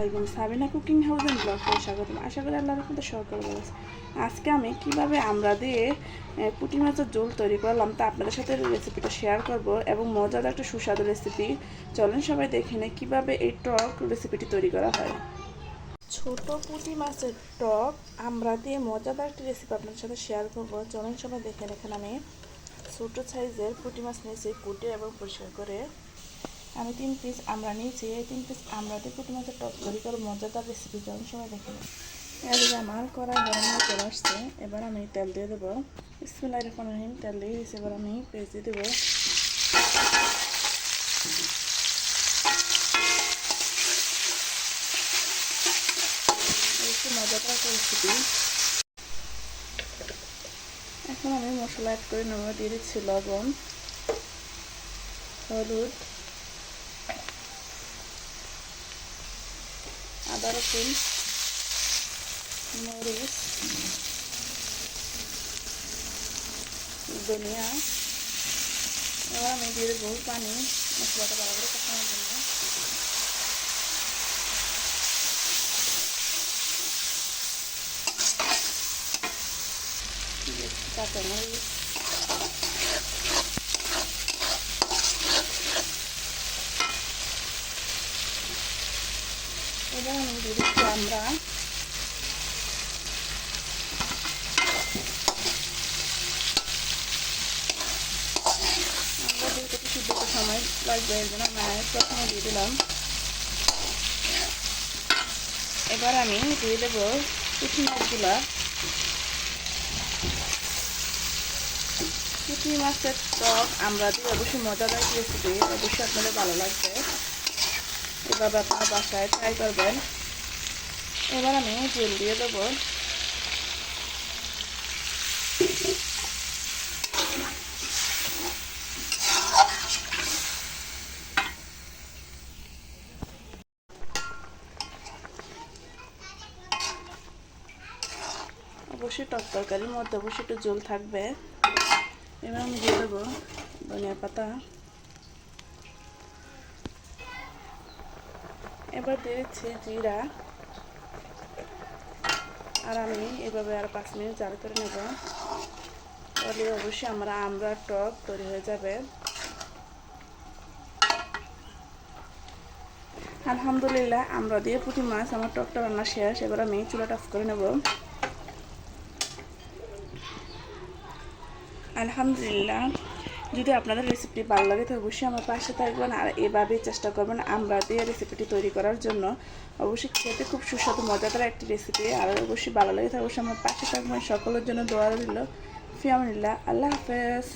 আলাইকুম, Sabina cooking house and ব্লগে স্বাগতম। আশা করি আল্লাহর রহমতে সকলে ভালো আছে। আজকে আমি কিভাবে আমরা দিয়ে পুঁটি মাছের ঝোল তৈরি করলাম তা আপনাদের সাথে রেসিপিটা শেয়ার করব এবং মজাদার একটা সুস্বাদু রেসিপি। চলেন সবাই দেখে নেই কীভাবে এই টক রেসিপিটি তৈরি করা হয়। ছোট পুঁটি মাছের টক আমরা দিয়ে মজাদার একটি রেসিপি আপনাদের সাথে শেয়ার করব। চলেন সবাই দেখে নেন। আমি ছোটো সাইজের পুঁটি মাছ নিয়েছি কুটে এবং পরিষ্কার করে। আমি 3 পিস আমরা নিয়েছি। এই 3 পিস আমরা দিয়ে পুঁটি মাছের টক তৈরি করে মজাদার রেসিপি যখন সময় দেখে নেব। এদিকে আমার কড়াই গরম হয়ে চলে আসছে। এবার আমি তেল দিয়ে দেবো। বিসমিল্লাহির রহমানির রহিম। তেল দিয়ে দিয়েছি, এবার আমি পেঁয়াজ দিয়ে দেবো। একটু মজাদার একটা রেসিপি। এখন আমি মশলা অ্যাড করে নেবো। দিয়ে দিচ্ছি লবণ, হলুদ, আদা রসুন, মরিচ, ধনিয়া। এবার আমি দিয়ে দেবো পানি মশলাটা ভালো করে কষানোর জন্য। কাঁচামরিচ, এবার আমি দিয়ে দিচ্ছি আমরা দুটো সিদ্ধ সময় লাগবে, এর জন্য আমি প্রথমে দিয়ে দিলাম। এবার আমি দিয়ে দেবো পুঁটি মাছগুলা। পুঁটি মাছের টক আমরা দিয়ে অবশ্যই মজাদার রেসিপি, অবশ্যই আপনাদের ভালো লাগবে। এভাবে আপনারা বাসায় ট্রাই করবেন। এবার আমি তেল দিয়ে দেবো। অবশ্যই টক তরকারির মধ্যে অবশ্যই একটু ঝোল থাকবে। এবার আমি দিয়ে দেবো ধনিয়া পাতা। এবার দিয়ে দিচ্ছি জিরা। আর আমি এভাবে আর 5 মিনিট জাল করে নেব। তাহলে অবশ্যই আমরা টক তৈরি হয়ে যাবে। আলহামদুলিল্লাহ, আমরা দিয়ে পুঁটি মাছ আমার টকটা রান্না শেষ। এবার আমি চুলাটা অফ করে নেব। আলহামদুলিল্লাহ, যদি আপনাদের রেসিপিটি ভালো লাগে তো অবশ্যই আমার পাশে থাকবেন আর এভাবেই চেষ্টা করবেন আমরা দিয়ে রেসিপিটি তৈরি করার জন্য। অবশ্যই খেতে খুব সুস্বাদু মজাদার একটি রেসিপি। আর অবশ্যই ভালো লাগে তো অবশ্যই আমার পাশে থাকবেন। সকলের জন্য দোয়া রইল। ফি আমানিল্লাহ। আল্লাহ হাফেজ।